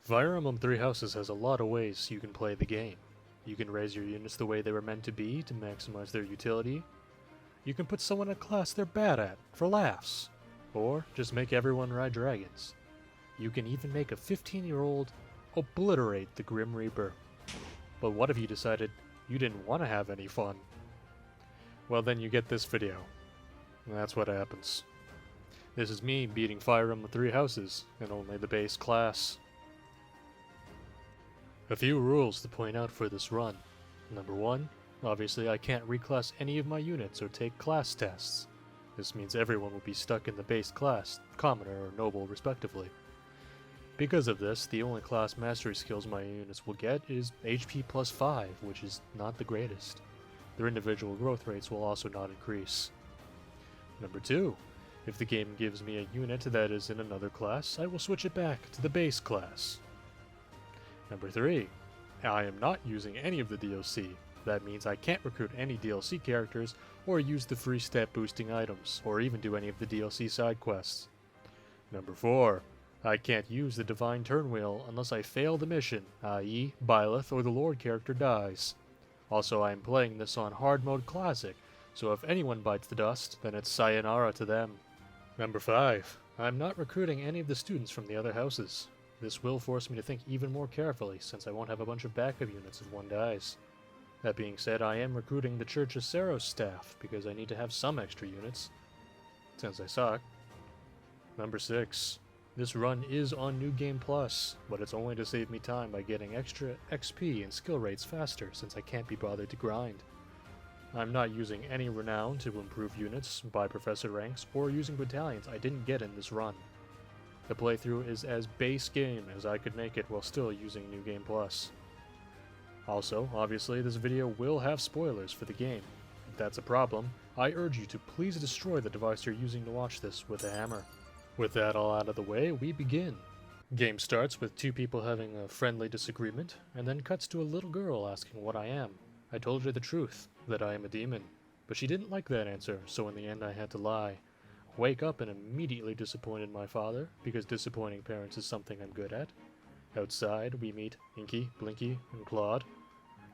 Fire Emblem Three Houses has a lot of ways you can play the game. You can raise your units the way they were meant to be to maximize their utility. You can put someone in a class they're bad at, for laughs. Or just make everyone ride dragons. You can even make a 15-year-old obliterate the Grim Reaper. But what if you decided you didn't want to have any fun? Well, then you get this video. And that's what happens. This is me beating Fire Emblem Three Houses in only the base class. A few rules to point out for this run. Number 1, obviously I can't reclass any of my units or take class tests. This means everyone will be stuck in the base class, commoner or noble respectively. Because of this, the only class mastery skills my units will get is HP plus 5, which is not the greatest. Their individual growth rates will also not increase. Number 2, if the game gives me a unit that is in another class, I will switch it back to the base class. Number 3, I am not using any of the DLC. That means I can't recruit any DLC characters or use the free stat boosting items, or even do any of the DLC side quests. Number 4, I can't use the Divine Turnwheel unless I fail the mission, i.e. Byleth or the Lord character dies. Also, I am playing this on Hard Mode Classic, so if anyone bites the dust, then it's sayonara to them. Number 5, I'm not recruiting any of the students from the other houses. This will force me to think even more carefully, since I won't have a bunch of backup units if one dies. That being said, I am recruiting the Church of Seros staff, because I need to have some extra units, since I suck. Number 6, this run is on New Game Plus, but it's only to save me time by getting extra XP and skill rates faster, since I can't be bothered to grind. I'm not using any renown to improve units, buy professor ranks, or using battalions I didn't get in this run. The playthrough is as base game as I could make it while still using New Game Plus. Also, obviously, this video will have spoilers for the game. If that's a problem, I urge you to please destroy the device you're using to watch this with a hammer. With that all out of the way, we begin. Game starts with two people having a friendly disagreement, and then cuts to a little girl asking what I am. I told her the truth, that I am a demon, but she didn't like that answer, so in the end I had to lie. Wake up and immediately disappointed my father, because disappointing parents is something I'm good at. Outside, we meet Inky, Blinky, and Claude.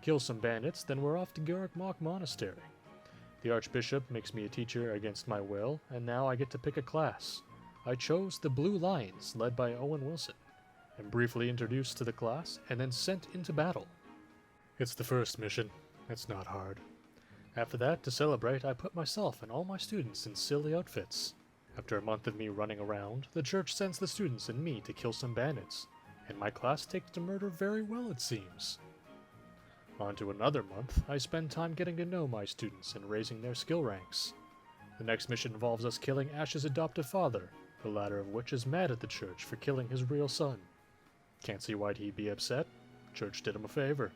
Kill some bandits, then we're off to Garrick Monastery. The Archbishop makes me a teacher against my will, and now I get to pick a class. I chose the Blue Lions, led by Owen Wilson. I'm briefly introduced to the class, and then sent into battle. It's the first mission. It's not hard. After that, to celebrate, I put myself and all my students in silly outfits. After a month of me running around, the church sends the students and me to kill some bandits, and my class takes to murder very well, it seems. On to another month, I spend time getting to know my students and raising their skill ranks. The next mission involves us killing Ash's adoptive father, the latter of which is mad at the church for killing his real son. Can't see why he'd be upset. Church did him a favor.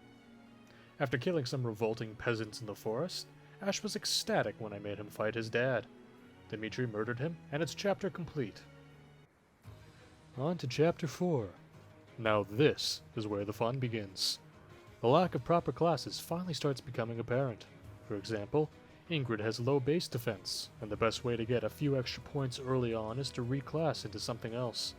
After killing some revolting peasants in the forest, Ash was ecstatic when I made him fight his dad. Dimitri murdered him, and it's chapter complete. On to chapter 4. Now this is where the fun begins. The lack of proper classes finally starts becoming apparent. For example, Ingrid has low base defense, and the best way to get a few extra points early on is to reclass into something else.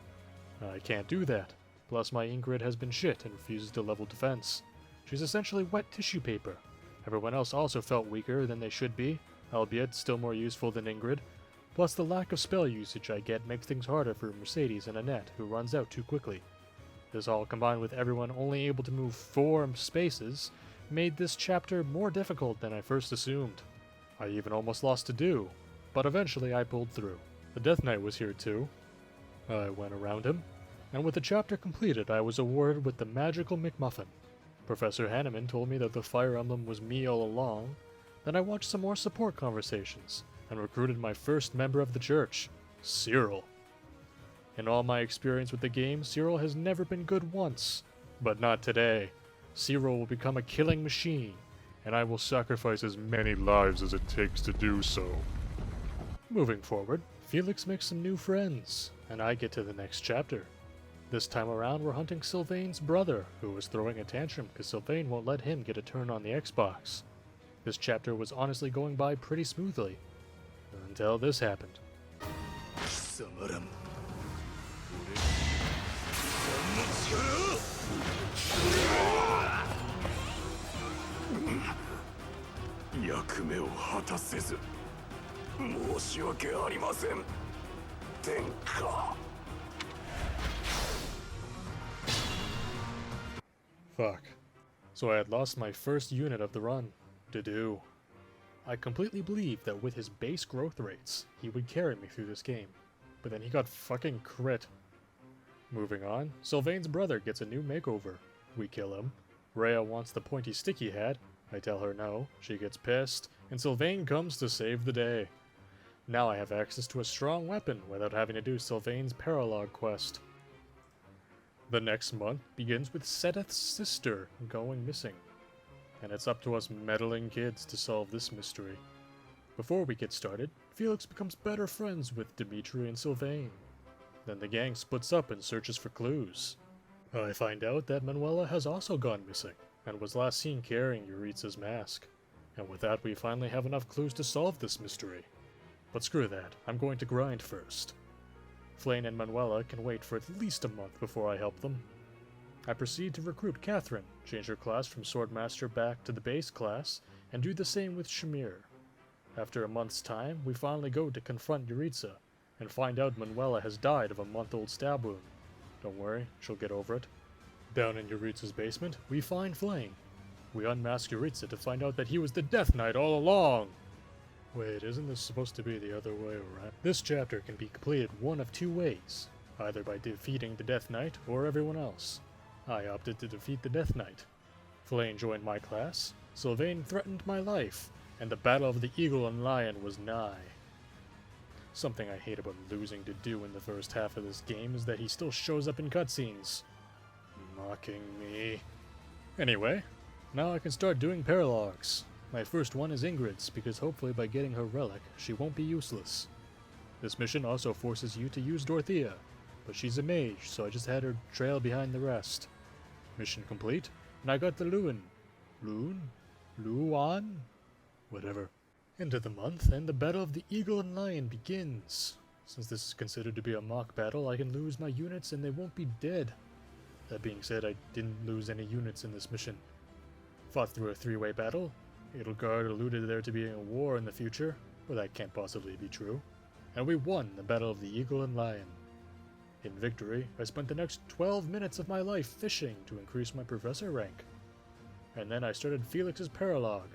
I can't do that, plus my Ingrid has been shit and refuses to level defense. She's essentially wet tissue paper. Everyone else also felt weaker than they should be, albeit still more useful than Ingrid. Plus the lack of spell usage I get makes things harder for Mercedes and Annette, who runs out too quickly. This all combined with everyone only able to move 4 spaces made this chapter more difficult than I first assumed. I even almost lost to Do, but eventually I pulled through. The Death Knight was here too. I went around him, and with the chapter completed I was awarded with the Magical McMuffin. Professor Hanneman told me that the Fire Emblem was me all along. Then I watched some more support conversations, and recruited my first member of the church, Cyril. In all my experience with the game, Cyril has never been good once. But not today. Cyril will become a killing machine, and I will sacrifice as many lives as it takes to do so. Moving forward, Felix makes some new friends, and I get to the next chapter. This time around, we're hunting Sylvain's brother, who is throwing a tantrum because Sylvain won't let him get a turn on the Xbox. This chapter was honestly going by pretty smoothly, until this happened. 夢を果たせず申し訳ありません殿下。 Fuck. So I had lost my first unit of the run. To do. I completely believed that with his base growth rates, he would carry me through this game. But then he got fucking crit. Moving on, Sylvain's brother gets a new makeover. We kill him. Rhea wants the pointy stick he had. I tell her no. She gets pissed, and Sylvain comes to save the day. Now I have access to a strong weapon without having to do Sylvain's paralogue quest. The next month begins with Sedith's sister going missing, and it's up to us meddling kids to solve this mystery. Before we get started, Felix becomes better friends with Dimitri and Sylvain. Then the gang splits up and searches for clues. I find out that Manuela has also gone missing, and was last seen carrying Yuritsa's mask. And with that we finally have enough clues to solve this mystery. But screw that, I'm going to grind first. Flayn and Manuela can wait for at least a month before I help them. I proceed to recruit Catherine, change her class from Swordmaster back to the base class, and do the same with Shamir. After a month's time, we finally go to confront Yuritsa, and find out Manuela has died of a month-old stab wound. Don't worry, she'll get over it. Down in Yuritsa's basement, we find Flayn. We unmask Yuritsa to find out that he was the Death Knight all along! Wait, isn't this supposed to be the other way around? This chapter can be completed one of two ways, either by defeating the Death Knight or everyone else. I opted to defeat the Death Knight. Flayn joined my class, Sylvain threatened my life, and the battle of the Eagle and Lion was nigh. Something I hate about losing to do in the first half of this game is that he still shows up in cutscenes. Mocking me. Anyway, now I can start doing paralogs. My first one is Ingrid's, because hopefully by getting her relic, she won't be useless. This mission also forces you to use Dorothea, but she's a mage, so I just had her trail behind the rest. Mission complete, and I got the Luan. Luan? Whatever. End of the month, and the Battle of the Eagle and Lion begins. Since this is considered to be a mock battle, I can lose my units and they won't be dead. That being said, I didn't lose any units in this mission. Fought through a three-way battle. Edelgard alluded there to being a war in the future, but that can't possibly be true. And we won the Battle of the Eagle and Lion. In victory, I spent the next 12 minutes of my life fishing to increase my professor rank. And then I started Felix's paralogue.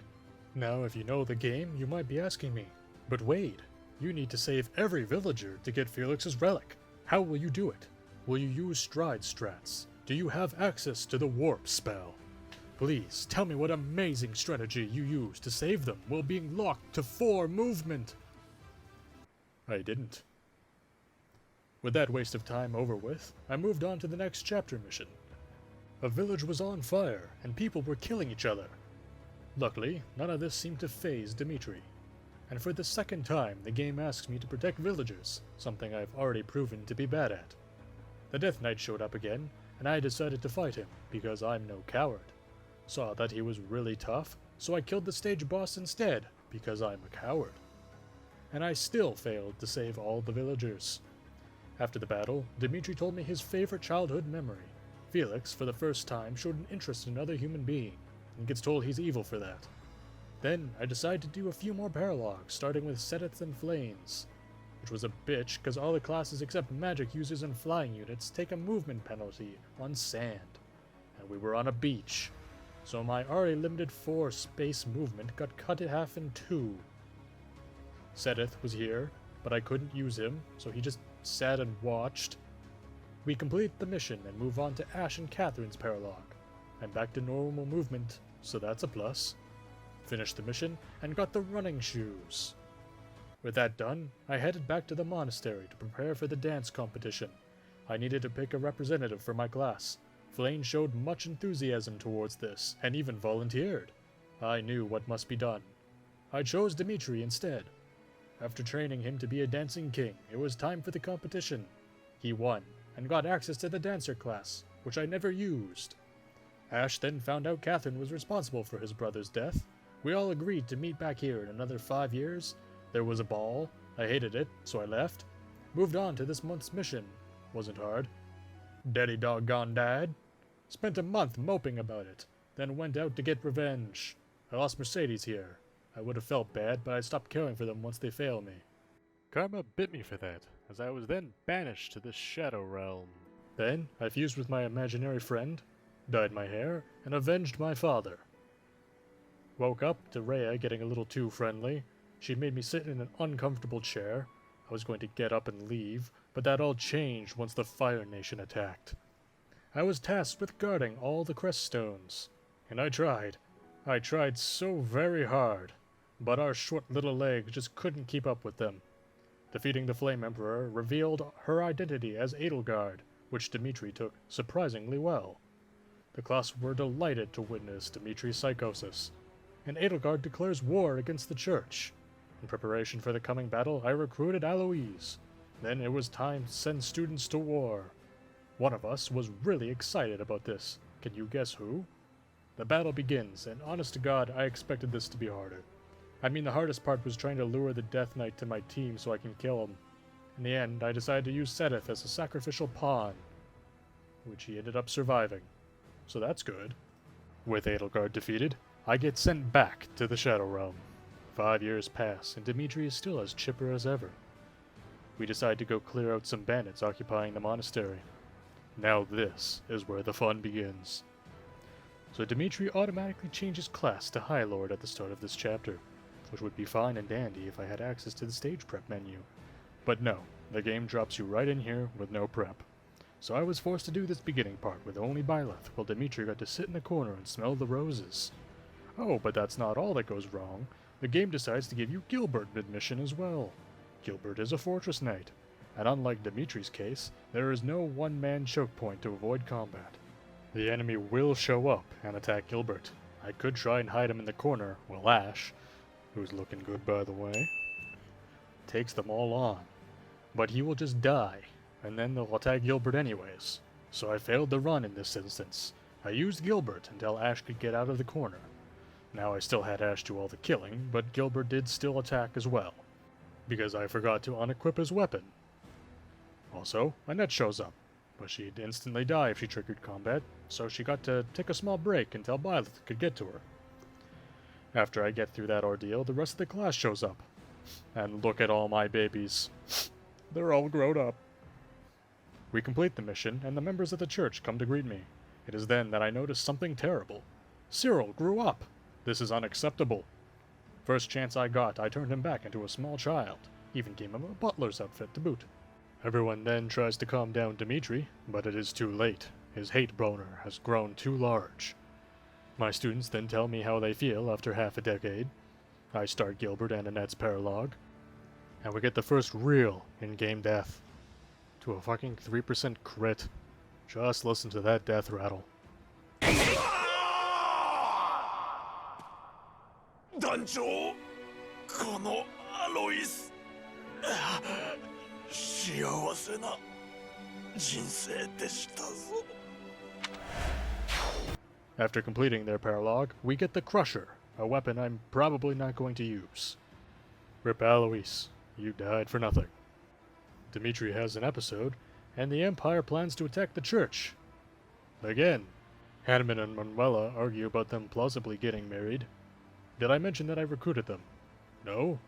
Now if you know the game, you might be asking me, but Wade, you need to save every villager to get Felix's relic. How will you do it? Will you use stride strats? Do you have access to the warp spell? Please, tell me what amazing strategy you use to save them while being locked to 4 movement. I didn't. With that waste of time over with, I moved on to the next chapter mission. A village was on fire, and people were killing each other. Luckily, none of this seemed to faze Dimitri. And for the second time, the game asks me to protect villagers, something I've already proven to be bad at. The Death Knight showed up again, and I decided to fight him, because I'm no coward. Saw that he was really tough, so I killed the stage boss instead, because I'm a coward. And I still failed to save all the villagers. After the battle, Dimitri told me his favorite childhood memory. Felix, for the first time, showed an interest in another human being, and gets told he's evil for that. Then, I decided to do a few more paralogs, starting with Sedith and Flames, which was a bitch, because all the classes except magic users and flying units take a movement penalty on sand, and we were on a beach. So my already limited 4 space movement got cut in half in 2. Sedith was here, but I couldn't use him, so he just sat and watched. We complete the mission and move on to Ash and Catherine's paralogue. I'm back to normal movement, so that's a plus. Finished the mission and got the running shoes. With that done, I headed back to the monastery to prepare for the dance competition. I needed to pick a representative for my class. Flayn showed much enthusiasm towards this, and even volunteered. I knew what must be done. I chose Dimitri instead. After training him to be a dancing king, it was time for the competition. He won, and got access to the dancer class, which I never used. Ash then found out Catherine was responsible for his brother's death. We all agreed to meet back here in another 5 years. There was a ball. I hated it, so I left. Moved on to this month's mission. Wasn't hard. Daddy doggone dad. Spent a month moping about it, then went out to get revenge. I lost Mercedes here. I would have felt bad, but I stopped caring for them once they failed me. Karma bit me for that, as I was then banished to the Shadow Realm. Then, I fused with my imaginary friend, dyed my hair, and avenged my father. Woke up to Rhea getting a little too friendly. She made me sit in an uncomfortable chair. I was going to get up and leave, but that all changed once the Fire Nation attacked. I was tasked with guarding all the crest stones, and I tried. I tried so very hard, but our short little legs just couldn't keep up with them. Defeating the Flame Emperor revealed her identity as Edelgard, which Dimitri took surprisingly well. The class were delighted to witness Dimitri's psychosis, and Edelgard declares war against the church. In preparation for the coming battle, I recruited Aloise. Then it was time to send students to war. One of us was really excited about this. Can you guess who? The battle begins, and honest to God, I expected this to be harder. I mean, the hardest part was trying to lure the Death Knight to my team so I can kill him. In the end, I decided to use Seth as a sacrificial pawn, which he ended up surviving. So that's good. With Edelgard defeated, I get sent back to the Shadow Realm. 5 years pass, and Dimitri is still as chipper as ever. We decide to go clear out some bandits occupying the monastery. Now this is where the fun begins. So Dimitri automatically changes class to High Lord at the start of this chapter, which would be fine and dandy if I had access to the stage prep menu. But no, the game drops you right in here with no prep. So I was forced to do this beginning part with only Byleth, while Dimitri got to sit in a corner and smell the roses. Oh, but that's not all that goes wrong. The game decides to give you Gilbert mid-mission as well. Gilbert is a fortress knight, and unlike Dimitri's case, there is no one-man choke point to avoid combat. The enemy will show up and attack Gilbert. I could try and hide him in the corner, while Ash, who's looking good by the way, takes them all on. But he will just die, and then they'll attack Gilbert anyways. So I failed the run in this instance. I used Gilbert until Ash could get out of the corner. Now I still had Ash do all the killing, but Gilbert did still attack as well, because I forgot to unequip his weapon. Also, Annette shows up, but she'd instantly die if she triggered combat, so she got to take a small break until Byleth could get to her. After I get through that ordeal, the rest of the class shows up. And look at all my babies. They're all grown up. We complete the mission, and the members of the church come to greet me. It is then that I notice something terrible. Cyril grew up. This is unacceptable. First chance I got, I turned him back into a small child. Even gave him a butler's outfit to boot. Everyone then tries to calm down Dimitri, but it is too late. His hate boner has grown too large. My students then tell me how they feel after half a decade. I start Gilbert and Annette's paralogue, and we get the first real in-game death. To a fucking 3% crit. Just listen to that death rattle. 団長このアロイス幸せな人生でしたぞ After completing their paralogue, we get the Crusher, a weapon I'm probably not going to use. Rip Alois, you died for nothing. Dimitri has an episode, and the Empire plans to attack the church. Again, Hanneman and Manuela argue about them plausibly getting married. Did I mention that I recruited them? No?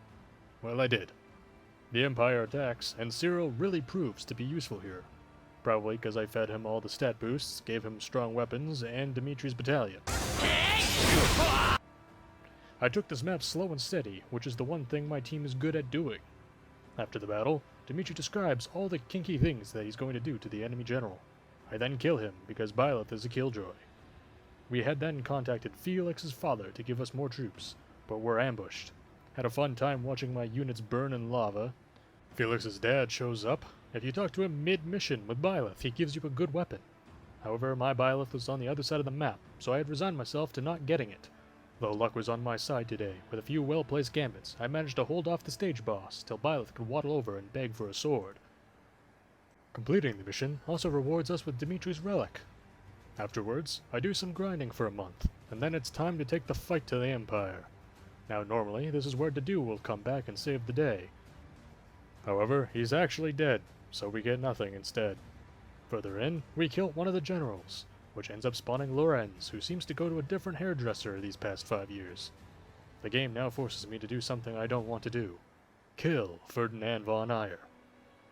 Well, I did. The Empire attacks, and Cyril really proves to be useful here. Probably because I fed him all the stat boosts, gave him strong weapons, and Dimitri's battalion. I took this map slow and steady, which is the one thing my team is good at doing. After the battle, Dimitri describes all the kinky things that he's going to do to the enemy general. I then kill him, because Byleth is a killjoy. We had then contacted Felix's father to give us more troops, but were ambushed. Had a fun time watching my units burn in lava. Felix's dad shows up. If you talk to him mid-mission with Byleth, he gives you a good weapon. However, my Byleth was on the other side of the map, so I had resigned myself to not getting it. Though luck was on my side today, with a few well-placed gambits, I managed to hold off the stage boss till Byleth could waddle over and beg for a sword. Completing the mission also rewards us with Dimitri's relic. Afterwards, I do some grinding for a month, and then it's time to take the fight to the Empire. Now normally, this is where Dedu will come back and save the day. However, he's actually dead, so we get nothing instead. Further in, we kill one of the generals, which ends up spawning Lorenz, who seems to go to a different hairdresser these past 5 years. The game now forces me to do something I don't want to do. Kill Ferdinand von Ayer.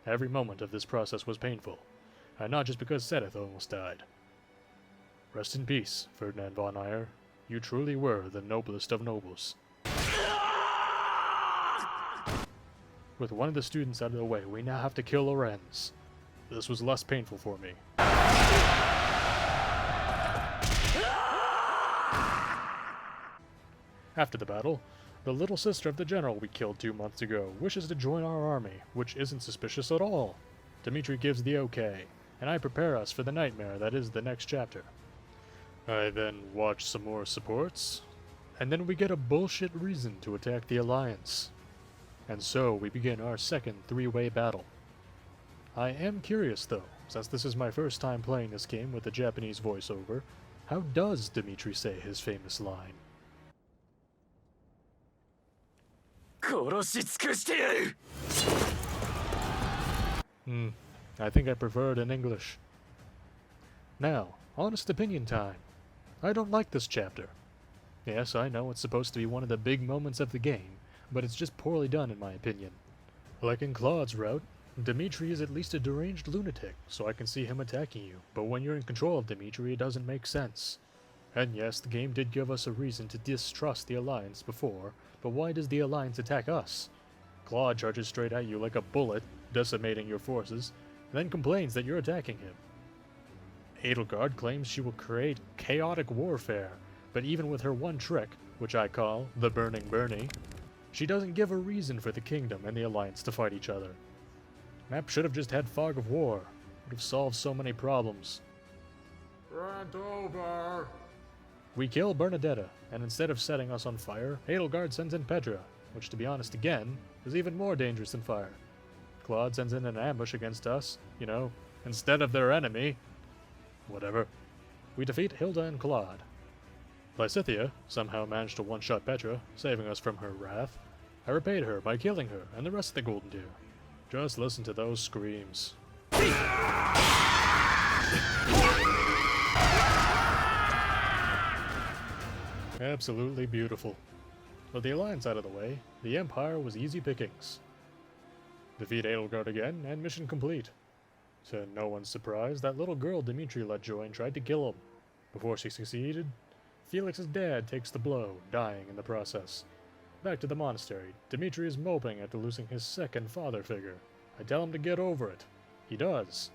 Every moment of this process was painful, and not just because Sedith almost died. Rest in peace, Ferdinand von Ayer. You truly were the noblest of nobles. With one of the students out of the way, we now have to kill Lorenz. This was less painful for me. After the battle, the little sister of the general we killed 2 months ago wishes to join our army, which isn't suspicious at all. Dimitri gives the okay, and I prepare us for the nightmare that is the next chapter. I then watch some more supports, and then we get a bullshit reason to attack the Alliance. And so we begin our second three-way battle. I am curious though, since this is my first time playing this game with a Japanese voiceover, how does Dimitri say his famous line? 殺し尽くしてやる I think I prefer it in English. Now, honest opinion time. I don't like this chapter. Yes, I know it's supposed to be one of the big moments of the game, but it's just poorly done in my opinion. Like in Claude's route, Dimitri is at least a deranged lunatic, so I can see him attacking you, but when you're in control of Dimitri it doesn't make sense. And yes, the game did give us a reason to distrust the Alliance before, but why does the Alliance attack us? Claude charges straight at you like a bullet, decimating your forces, and then complains that you're attacking him. Edelgard claims she will create chaotic warfare, but even with her one trick, which I call the Burning Bernie, she doesn't give a reason for the Kingdom and the Alliance to fight each other. Map should have just had Fog of War. Would have solved so many problems. Rant over! We kill Bernadetta, and instead of setting us on fire, Edelgard sends in Petra, which to be honest again, is even more dangerous than fire. Claude sends in an ambush against us, you know, instead of their enemy. Whatever. We defeat Hilda and Claude. Lysithea somehow managed to one-shot Petra, saving us from her wrath. I repaid her by killing her and the rest of the Golden Deer. Just listen to those screams. Absolutely beautiful. With the Alliance out of the way, the Empire was easy pickings. Defeat Edelgard again, and mission complete. To no one's surprise, that little girl Dimitri let join tried to kill him. Before she succeeded, Felix's dad takes the blow, dying in the process. Back to the monastery, Dimitri is moping after losing his second father figure. I tell him to get over it. He does.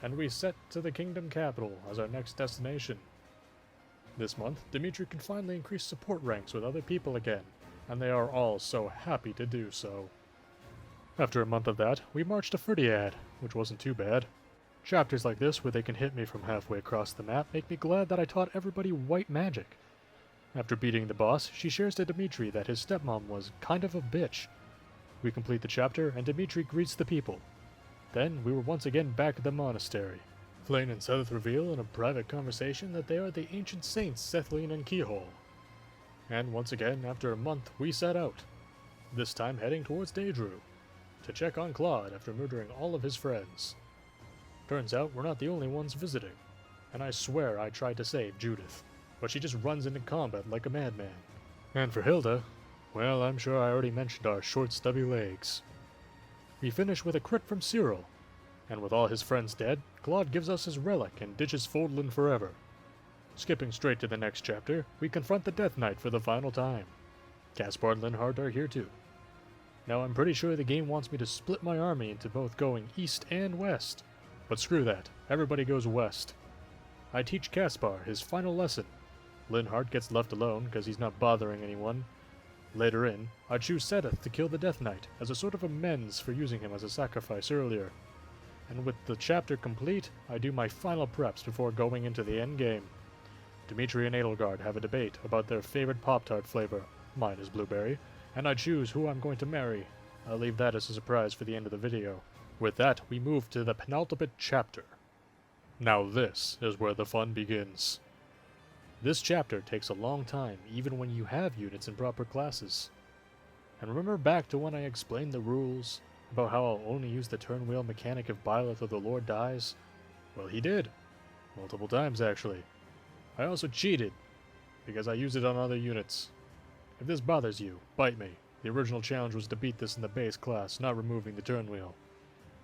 And we set to the kingdom capital as our next destination. This month, Dimitri can finally increase support ranks with other people again, and they are all so happy to do so. After a month of that, we marched to Ferdiad, which wasn't too bad. Chapters like this, where they can hit me from halfway across the map, make me glad that I taught everybody white magic. After beating the boss, she shares to Dimitri that his stepmom was kind of a bitch. We complete the chapter, and Dimitri greets the people. Then, we were once again back at the monastery. Flayn and Sedith reveal in a private conversation that they are the ancient saints Cethlean and Keyhole. And once again, after a month, we set out. This time heading towards Daedru, to check on Claude after murdering all of his friends. Turns out we're not the only ones visiting, and I swear I tried to save Judith, but she just runs into combat like a madman. And for Hilda, well, I'm sure I already mentioned our short stubby legs. We finish with a crit from Cyril, and with all his friends dead, Claude gives us his relic and ditches Fodlan forever. Skipping straight to the next chapter, we confront the Death Knight for the final time. Caspar and Linhardt are here too. Now I'm pretty sure the game wants me to split my army into both going east and west. But screw that, everybody goes west. I teach Caspar his final lesson. Linhardt gets left alone because he's not bothering anyone. Later in, I choose Sedith to kill the Death Knight as a sort of amends for using him as a sacrifice earlier. And with the chapter complete, I do my final preps before going into the endgame. Dimitri and Edelgard have a debate about their favorite Pop-Tart flavor. Mine is blueberry. And I choose who I'm going to marry. I'll leave that as a surprise for the end of the video. With that, we move to the penultimate chapter. Now this is where the fun begins. This chapter takes a long time, even when you have units in proper classes. And remember back to when I explained the rules, about how I'll only use the turn wheel mechanic if Byleth of the Lord dies? Well, he did. Multiple times, actually. I also cheated, because I used it on other units. If this bothers you, bite me. The original challenge was to beat this in the base class, not removing the turn wheel.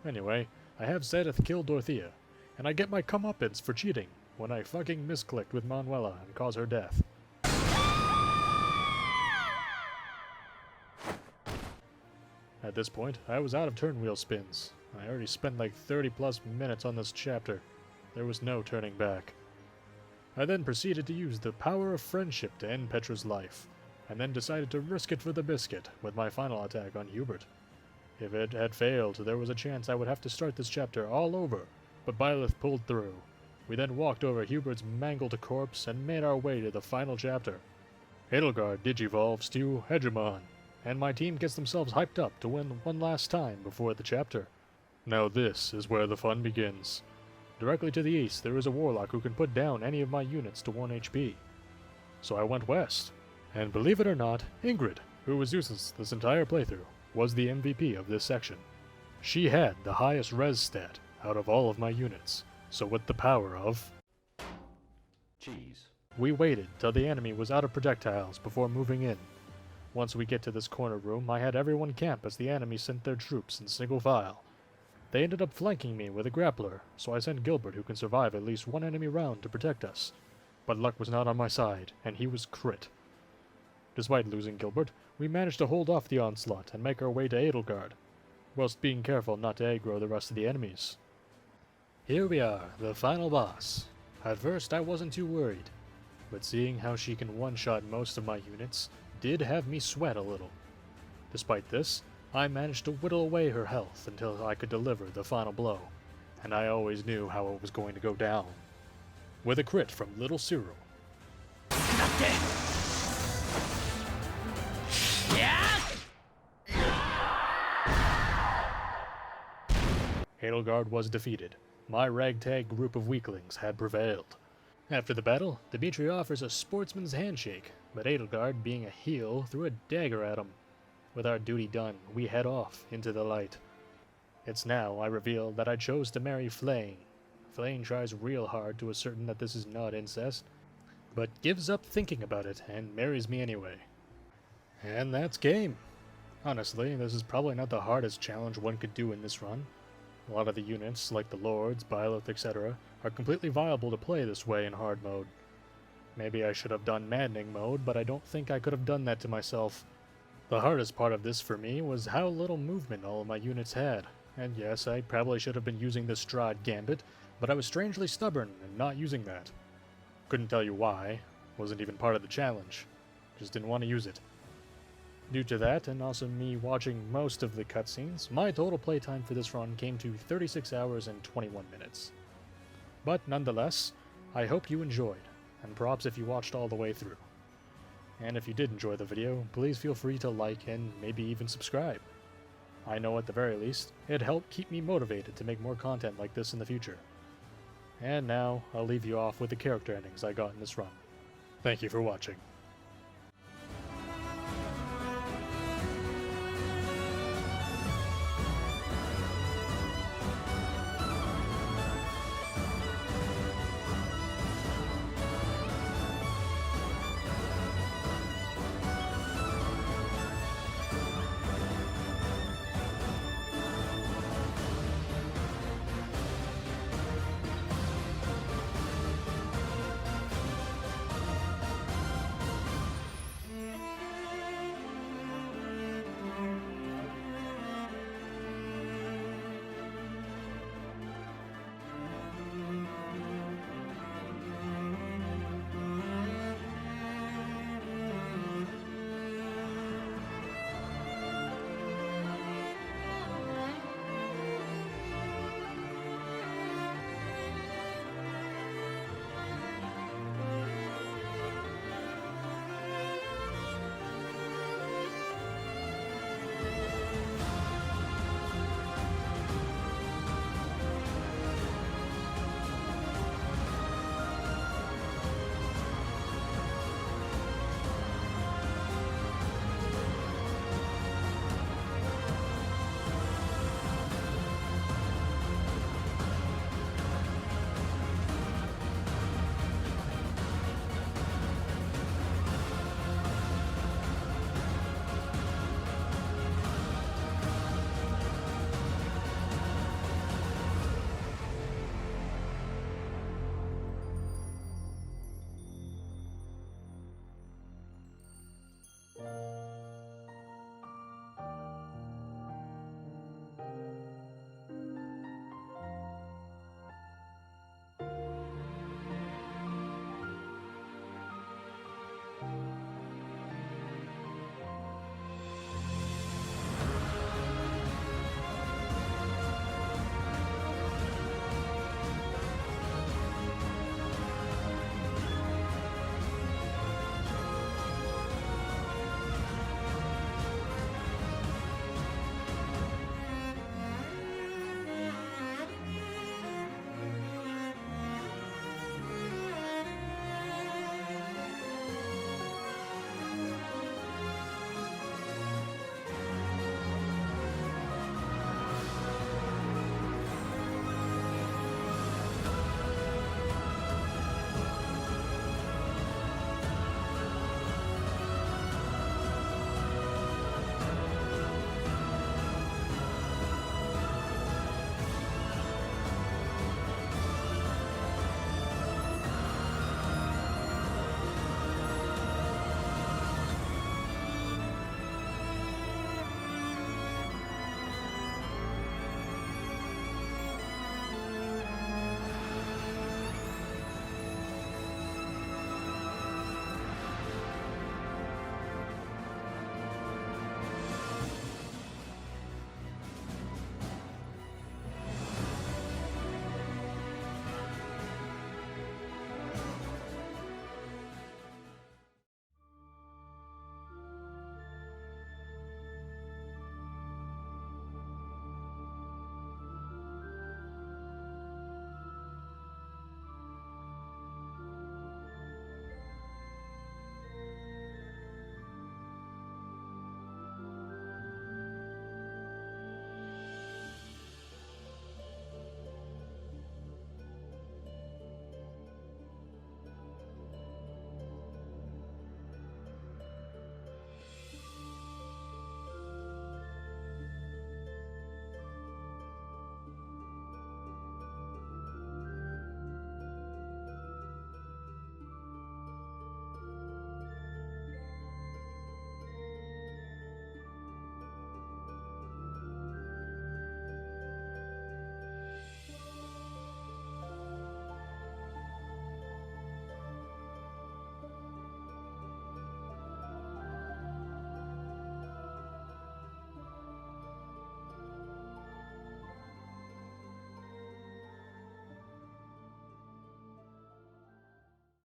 Anyway, I have Zedith kill Dorothea, and I get my comeuppance for cheating when I fucking misclicked with Manuela and cause her death. At this point, I was out of turn wheel spins. I already spent like 30 plus minutes on this chapter. There was no turning back. I then proceeded to use the power of friendship to end Petra's life, and then decided to risk it for the biscuit with my final attack on Hubert. If it had failed, there was a chance I would have to start this chapter all over, but Byleth pulled through. We then walked over Hubert's mangled corpse and made our way to the final chapter. Edelgard digivolves to Hegemon, and my team gets themselves hyped up to win one last time before the chapter. Now this is where the fun begins. Directly to the east, there is a warlock who can put down any of my units to 1 HP. So I went west, and believe it or not, Ingrid, who was useless this entire playthrough, was the MVP of this section. She had the highest res stat out of all of my units, so with the power of cheese, we waited till the enemy was out of projectiles before moving in. Once we get to this corner room, I had everyone camp as the enemy sent their troops in single file. They ended up flanking me with a grappler, so I sent Gilbert, who can survive at least one enemy round, to protect us. But luck was not on my side, and he was crit. Despite losing Gilbert, we managed to hold off the onslaught and make our way to Edelgard, whilst being careful not to aggro the rest of the enemies. Here we are, the final boss. At first I wasn't too worried, but seeing how she can one-shot most of my units did have me sweat a little. Despite this, I managed to whittle away her health until I could deliver the final blow, and I always knew how it was going to go down. With a crit from Little Cyril. Edelgard was defeated. My ragtag group of weaklings had prevailed. After the battle, Dimitri offers a sportsman's handshake, but Edelgard, being a heel, threw a dagger at him. With our duty done, we head off into the light. It's now I reveal that I chose to marry Flayn. Flayn tries real hard to ascertain that this is not incest, but gives up thinking about it and marries me anyway. And that's game. Honestly, this is probably not the hardest challenge one could do in this run. A lot of the units, like the Lords, Byleth, etc., are completely viable to play this way in hard mode. Maybe I should have done maddening mode, but I don't think I could have done that to myself. The hardest part of this for me was how little movement all of my units had, and yes, I probably should have been using the Strahd Gambit, but I was strangely stubborn in not using that. Couldn't tell you why, wasn't even part of the challenge, just didn't want to use it. Due to that, and also me watching most of the cutscenes, my total playtime for this run came to 36 hours and 21 minutes. But nonetheless, I hope you enjoyed, and props if you watched all the way through. And if you did enjoy the video, please feel free to like and maybe even subscribe. I know at the very least, it helped keep me motivated to make more content like this in the future. And now, I'll leave you off with the character endings I got in this run. Thank you for watching.